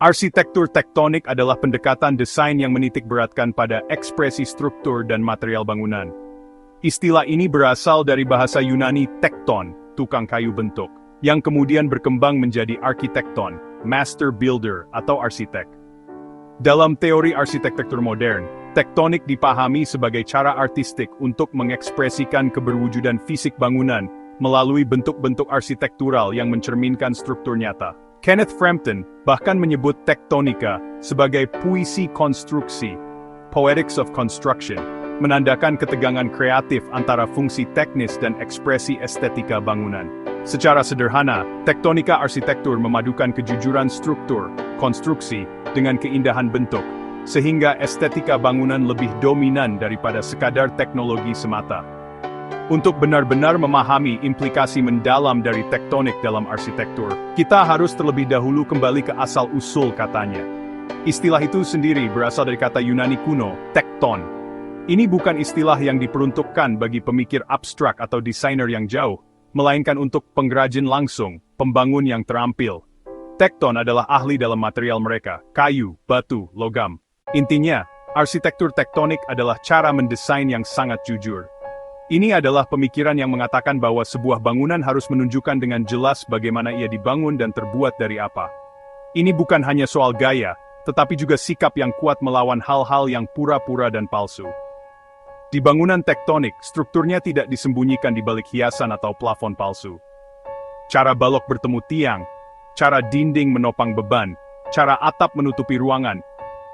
Arsitektur tektonik adalah pendekatan desain yang menitik beratkan pada ekspresi struktur dan material bangunan. Istilah ini berasal dari bahasa Yunani tekton, tukang kayu bentuk, yang kemudian berkembang menjadi arsitekton, master builder atau arsitek. Dalam teori arsitektur modern, tektonik dipahami sebagai cara artistik untuk mengekspresikan keberwujudan fisik bangunan melalui bentuk-bentuk arsitektural yang mencerminkan struktur nyata. Kenneth Frampton bahkan menyebut tektonika sebagai puisi konstruksi, poetics of construction, menandakan ketegangan kreatif antara fungsi teknis dan ekspresi estetika bangunan. Secara sederhana, tektonika arsitektur memadukan kejujuran struktur, konstruksi, dengan keindahan bentuk, sehingga estetika bangunan lebih dominan daripada sekadar teknologi semata. Untuk benar-benar memahami implikasi mendalam dari tektonik dalam arsitektur, kita harus terlebih dahulu kembali ke asal-usul katanya. Istilah itu sendiri berasal dari kata Yunani kuno, tekton. Ini bukan istilah yang diperuntukkan bagi pemikir abstrak atau desainer yang jauh, melainkan untuk pengrajin langsung, pembangun yang terampil. Tekton adalah ahli dalam material mereka, kayu, batu, logam. Intinya, arsitektur tektonik adalah cara mendesain yang sangat jujur. Ini adalah pemikiran yang mengatakan bahwa sebuah bangunan harus menunjukkan dengan jelas bagaimana ia dibangun dan terbuat dari apa. Ini bukan hanya soal gaya, tetapi juga sikap yang kuat melawan hal-hal yang pura-pura dan palsu. Di bangunan tektonik, strukturnya tidak disembunyikan di balik hiasan atau plafon palsu. Cara balok bertemu tiang, cara dinding menopang beban, cara atap menutupi ruangan,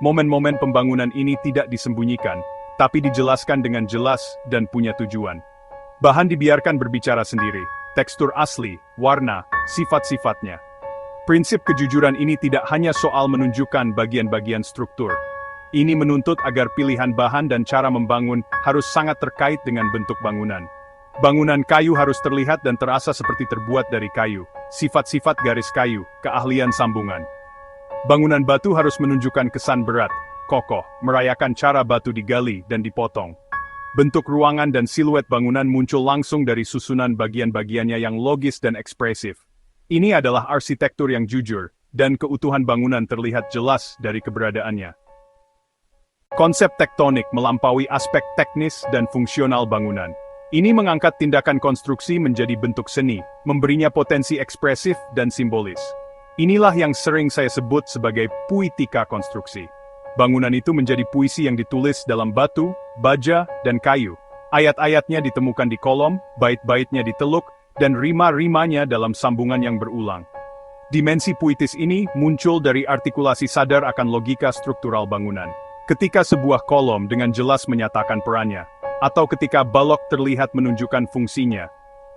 momen-momen pembangunan ini tidak disembunyikan, tapi dijelaskan dengan jelas dan punya tujuan. Bahan dibiarkan berbicara sendiri, tekstur asli, warna, sifat-sifatnya. Prinsip kejujuran ini tidak hanya soal menunjukkan bagian-bagian struktur. Ini menuntut agar pilihan bahan dan cara membangun harus sangat terkait dengan bentuk bangunan. Bangunan kayu harus terlihat dan terasa seperti terbuat dari kayu, sifat-sifat garis kayu, keahlian sambungan. Bangunan batu harus menunjukkan kesan berat, kokoh, merayakan cara batu digali dan dipotong. Bentuk ruangan dan siluet bangunan muncul langsung dari susunan bagian-bagiannya yang logis dan ekspresif. Ini adalah arsitektur yang jujur, dan keutuhan bangunan terlihat jelas dari keberadaannya. Konsep tektonik melampaui aspek teknis dan fungsional bangunan. Ini mengangkat tindakan konstruksi menjadi bentuk seni, memberinya potensi ekspresif dan simbolis. Inilah yang sering saya sebut sebagai puitika konstruksi. Bangunan itu menjadi puisi yang ditulis dalam batu, baja, dan kayu. Ayat-ayatnya ditemukan di kolom, bait-baitnya di teluk, dan rima-rimanya dalam sambungan yang berulang. Dimensi puitis ini muncul dari artikulasi sadar akan logika struktural bangunan. Ketika sebuah kolom dengan jelas menyatakan perannya, atau ketika balok terlihat menunjukkan fungsinya,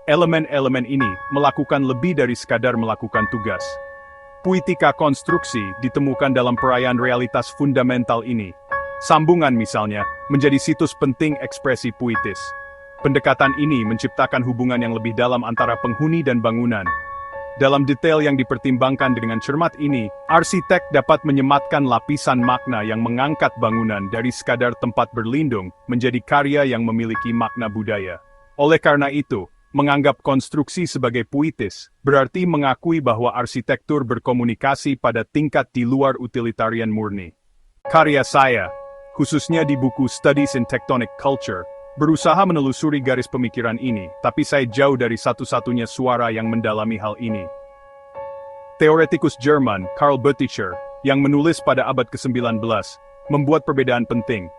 elemen-elemen ini melakukan lebih dari sekadar melakukan tugas. Puitika konstruksi ditemukan dalam perayaan realitas fundamental ini. Sambungan misalnya, menjadi situs penting ekspresi puitis. Pendekatan ini menciptakan hubungan yang lebih dalam antara penghuni dan bangunan. Dalam detail yang dipertimbangkan dengan cermat ini, arsitek dapat menyematkan lapisan makna yang mengangkat bangunan dari sekadar tempat berlindung menjadi karya yang memiliki makna budaya. Oleh karena itu, menganggap konstruksi sebagai puitis, berarti mengakui bahwa arsitektur berkomunikasi pada tingkat di luar utilitarian murni. Karya saya, khususnya di buku Studies in Tectonic Culture, berusaha menelusuri garis pemikiran ini, tapi saya jauh dari satu-satunya suara yang mendalami hal ini. Teoretikus Jerman, Karl Böttcher, yang menulis pada abad ke-19, membuat perbedaan penting.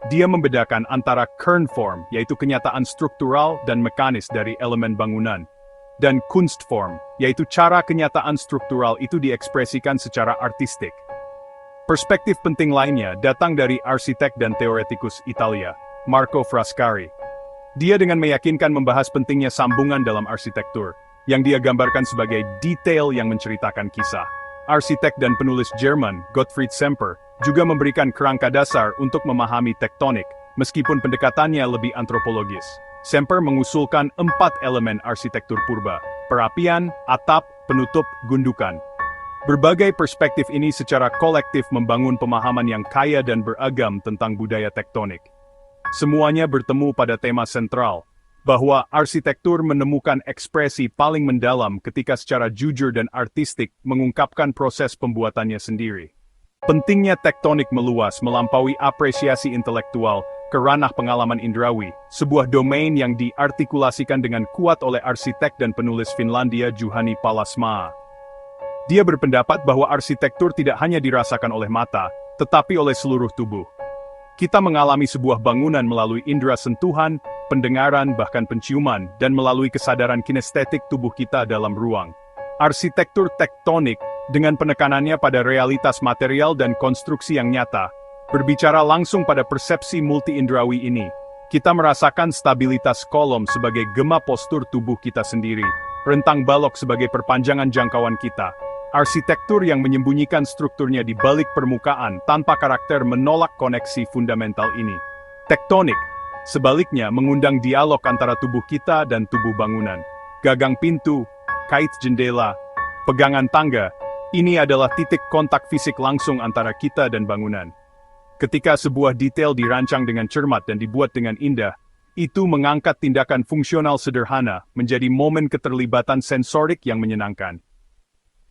Dia membedakan antara kernform, yaitu kenyataan struktural dan mekanis dari elemen bangunan, dan kunstform, yaitu cara kenyataan struktural itu diekspresikan secara artistik. Perspektif penting lainnya datang dari arsitek dan teoretikus Italia, Marco Frascari. Dia dengan meyakinkan membahas pentingnya sambungan dalam arsitektur, yang dia gambarkan sebagai detail yang menceritakan kisah. Arsitek dan penulis Jerman, Gottfried Semper, juga memberikan kerangka dasar untuk memahami tektonik, meskipun pendekatannya lebih antropologis. Semper mengusulkan 4 elemen arsitektur purba: perapian, atap, penutup, gundukan. Berbagai perspektif ini secara kolektif membangun pemahaman yang kaya dan beragam tentang budaya tektonik. Semuanya bertemu pada tema sentral, bahwa arsitektur menemukan ekspresi paling mendalam ketika secara jujur dan artistik mengungkapkan proses pembuatannya sendiri. Pentingnya tektonik meluas melampaui apresiasi intelektual ke ranah pengalaman indrawi, sebuah domain yang diartikulasikan dengan kuat oleh arsitek dan penulis Finlandia Juhani Palasmaa. Dia berpendapat bahwa arsitektur tidak hanya dirasakan oleh mata, tetapi oleh seluruh tubuh. Kita mengalami sebuah bangunan melalui indera sentuhan, pendengaran, bahkan penciuman, dan melalui kesadaran kinestetik tubuh kita dalam ruang. Arsitektur tektonik, dengan penekanannya pada realitas material dan konstruksi yang nyata, berbicara langsung pada persepsi multi-indrawi ini. Kita merasakan stabilitas kolom sebagai gema postur tubuh kita sendiri, rentang balok sebagai perpanjangan jangkauan kita. Arsitektur yang menyembunyikan strukturnya di balik permukaan tanpa karakter menolak koneksi fundamental ini. Tektonik, sebaliknya, mengundang dialog antara tubuh kita dan tubuh bangunan. Gagang pintu, kait jendela, pegangan tangga, ini adalah titik kontak fisik langsung antara kita dan bangunan. Ketika sebuah detail dirancang dengan cermat dan dibuat dengan indah, itu mengangkat tindakan fungsional sederhana menjadi momen keterlibatan sensorik yang menyenangkan.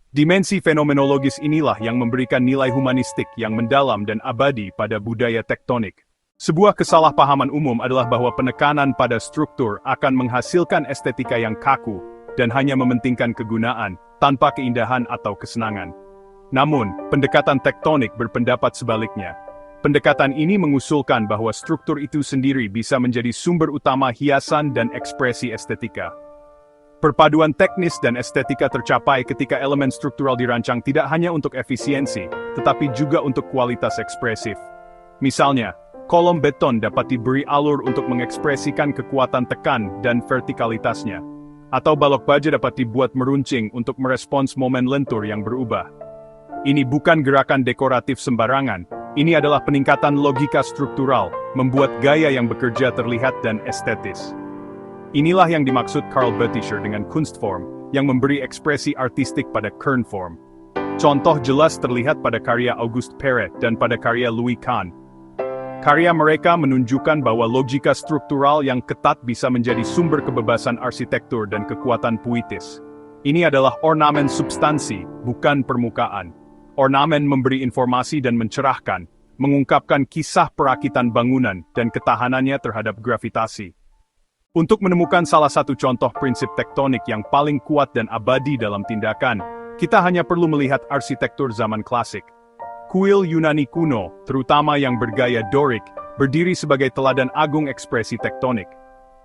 Dimensi fenomenologis inilah yang memberikan nilai humanistik yang mendalam dan abadi pada budaya tektonik. Sebuah kesalahpahaman umum adalah bahwa penekanan pada struktur akan menghasilkan estetika yang kaku dan hanya mementingkan kegunaan, tanpa keindahan atau kesenangan. Namun, pendekatan tektonik berpendapat sebaliknya. Pendekatan ini mengusulkan bahwa struktur itu sendiri bisa menjadi sumber utama hiasan dan ekspresi estetika. Perpaduan teknis dan estetika tercapai ketika elemen struktural dirancang tidak hanya untuk efisiensi, tetapi juga untuk kualitas ekspresif. Misalnya, kolom beton dapat diberi alur untuk mengekspresikan kekuatan tekan dan vertikalitasnya. Atau balok baja dapat dibuat meruncing untuk merespons momen lentur yang berubah. Ini bukan gerakan dekoratif sembarangan, ini adalah peningkatan logika struktural, membuat gaya yang bekerja terlihat dan estetis. Inilah yang dimaksud Karl Bötticher dengan Kunstform, yang memberi ekspresi artistik pada Kernform. Contoh jelas terlihat pada karya Auguste Perret dan pada karya Louis Kahn. Karya mereka menunjukkan bahwa logika struktural yang ketat bisa menjadi sumber kebebasan arsitektur dan kekuatan puitis. Ini adalah ornamen substansi, bukan permukaan. Ornamen memberi informasi dan mencerahkan, mengungkapkan kisah perakitan bangunan dan ketahanannya terhadap gravitasi. Untuk menemukan salah satu contoh prinsip tektonik yang paling kuat dan abadi dalam tindakan, kita hanya perlu melihat arsitektur zaman klasik. Kuil Yunani kuno, terutama yang bergaya Doric, berdiri sebagai teladan agung ekspresi tektonik.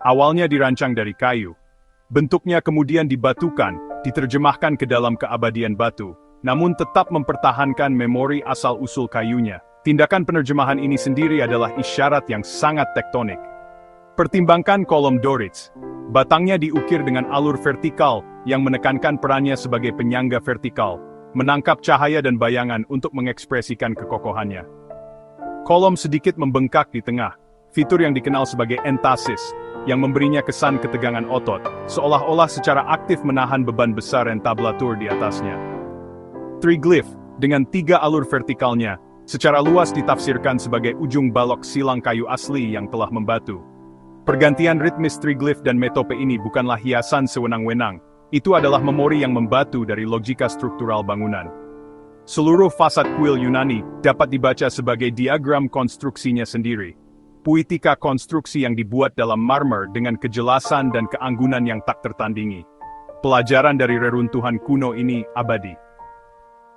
Awalnya dirancang dari kayu. Bentuknya kemudian dibatukan, diterjemahkan ke dalam keabadian batu, namun tetap mempertahankan memori asal-usul kayunya. Tindakan penerjemahan ini sendiri adalah isyarat yang sangat tektonik. Pertimbangkan kolom Doric. Batangnya diukir dengan alur vertikal yang menekankan perannya sebagai penyangga vertikal, menangkap cahaya dan bayangan untuk mengekspresikan kekokohannya. Kolom sedikit membengkak di tengah, fitur yang dikenal sebagai entasis, yang memberinya kesan ketegangan otot, seolah-olah secara aktif menahan beban besar entablatur di atasnya. Triglyph, dengan 3 alur vertikalnya, secara luas ditafsirkan sebagai ujung balok silang kayu asli yang telah membatu. Pergantian ritmis triglyph dan metope ini bukanlah hiasan sewenang-wenang, itu adalah memori yang membatu dari logika struktural bangunan. Seluruh fasad kuil Yunani dapat dibaca sebagai diagram konstruksinya sendiri. Puitika konstruksi yang dibuat dalam marmer dengan kejelasan dan keanggunan yang tak tertandingi. Pelajaran dari reruntuhan kuno ini abadi.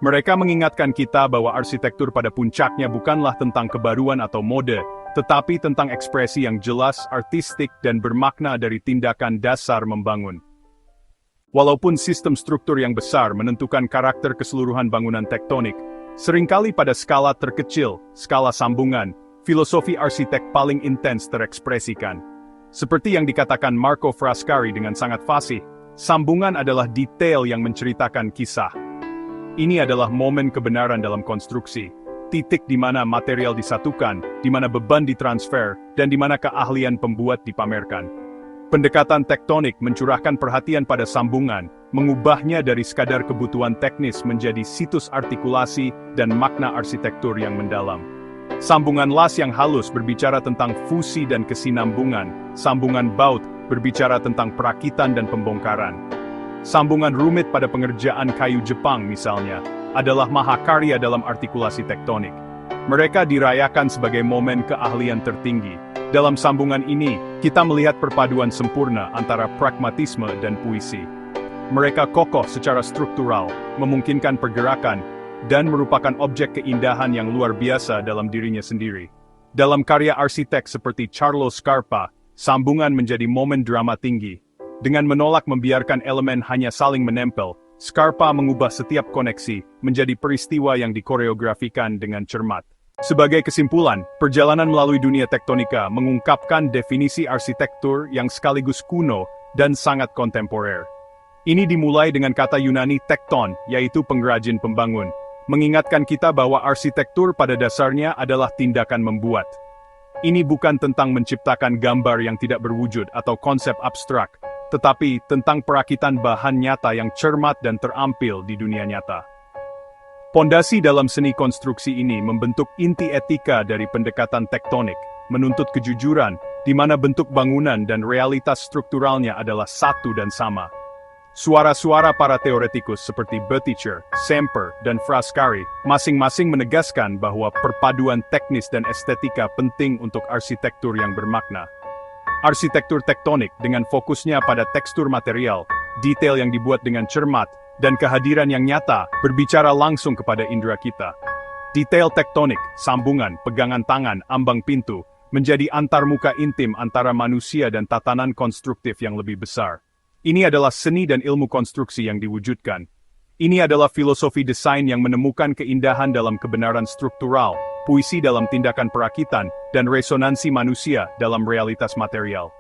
Mereka mengingatkan kita bahwa arsitektur pada puncaknya bukanlah tentang kebaruan atau mode, tetapi tentang ekspresi yang jelas, artistik, dan bermakna dari tindakan dasar membangun. Walaupun sistem struktur yang besar menentukan karakter keseluruhan bangunan tektonik, seringkali pada skala terkecil, skala sambungan, filosofi arsitek paling intens terekspresikan. Seperti yang dikatakan Marco Frascari dengan sangat fasih, sambungan adalah detail yang menceritakan kisah. Ini adalah momen kebenaran dalam konstruksi, titik di mana material disatukan, di mana beban ditransfer, dan di mana keahlian pembuat dipamerkan. Pendekatan tektonik mencurahkan perhatian pada sambungan, mengubahnya dari sekadar kebutuhan teknis menjadi situs artikulasi dan makna arsitektur yang mendalam. Sambungan las yang halus berbicara tentang fusi dan kesinambungan, sambungan baut berbicara tentang perakitan dan pembongkaran. Sambungan rumit pada pengerjaan kayu Jepang misalnya, adalah mahakarya dalam artikulasi tektonik. Mereka dirayakan sebagai momen keahlian tertinggi. Dalam sambungan ini, kita melihat perpaduan sempurna antara pragmatisme dan puisi. Mereka kokoh secara struktural, memungkinkan pergerakan, dan merupakan objek keindahan yang luar biasa dalam dirinya sendiri. Dalam karya arsitek seperti Carlo Scarpa, sambungan menjadi momen drama tinggi. Dengan menolak membiarkan elemen hanya saling menempel, Scarpa mengubah setiap koneksi menjadi peristiwa yang dikoreografikan dengan cermat. Sebagai kesimpulan, perjalanan melalui dunia tektonika mengungkapkan definisi arsitektur yang sekaligus kuno dan sangat kontemporer. Ini dimulai dengan kata Yunani tekton, yaitu pengrajin pembangun, mengingatkan kita bahwa arsitektur pada dasarnya adalah tindakan membuat. Ini bukan tentang menciptakan gambar yang tidak berwujud atau konsep abstrak, tetapi tentang perakitan bahan nyata yang cermat dan terampil di dunia nyata. Pondasi dalam seni konstruksi ini membentuk inti etika dari pendekatan tektonik, menuntut kejujuran, di mana bentuk bangunan dan realitas strukturalnya adalah satu dan sama. Suara-suara para teoretikus seperti Betticher, Semper, dan Frascari masing-masing menegaskan bahwa perpaduan teknis dan estetika penting untuk arsitektur yang bermakna. Arsitektur tektonik dengan fokusnya pada tekstur material, detail yang dibuat dengan cermat, dan kehadiran yang nyata berbicara langsung kepada indera kita. Detail tektonik, sambungan, pegangan tangan, ambang pintu, menjadi antarmuka intim antara manusia dan tatanan konstruktif yang lebih besar. Ini adalah seni dan ilmu konstruksi yang diwujudkan. Ini adalah filosofi desain yang menemukan keindahan dalam kebenaran struktural, puisi dalam tindakan perakitan, dan resonansi manusia dalam realitas material.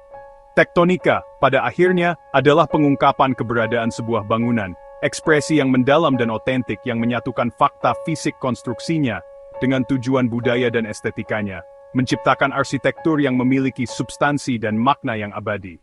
Tektonika, pada akhirnya, adalah pengungkapan keberadaan sebuah bangunan, ekspresi yang mendalam dan otentik yang menyatukan fakta fisik konstruksinya dengan tujuan budaya dan estetikanya, menciptakan arsitektur yang memiliki substansi dan makna yang abadi.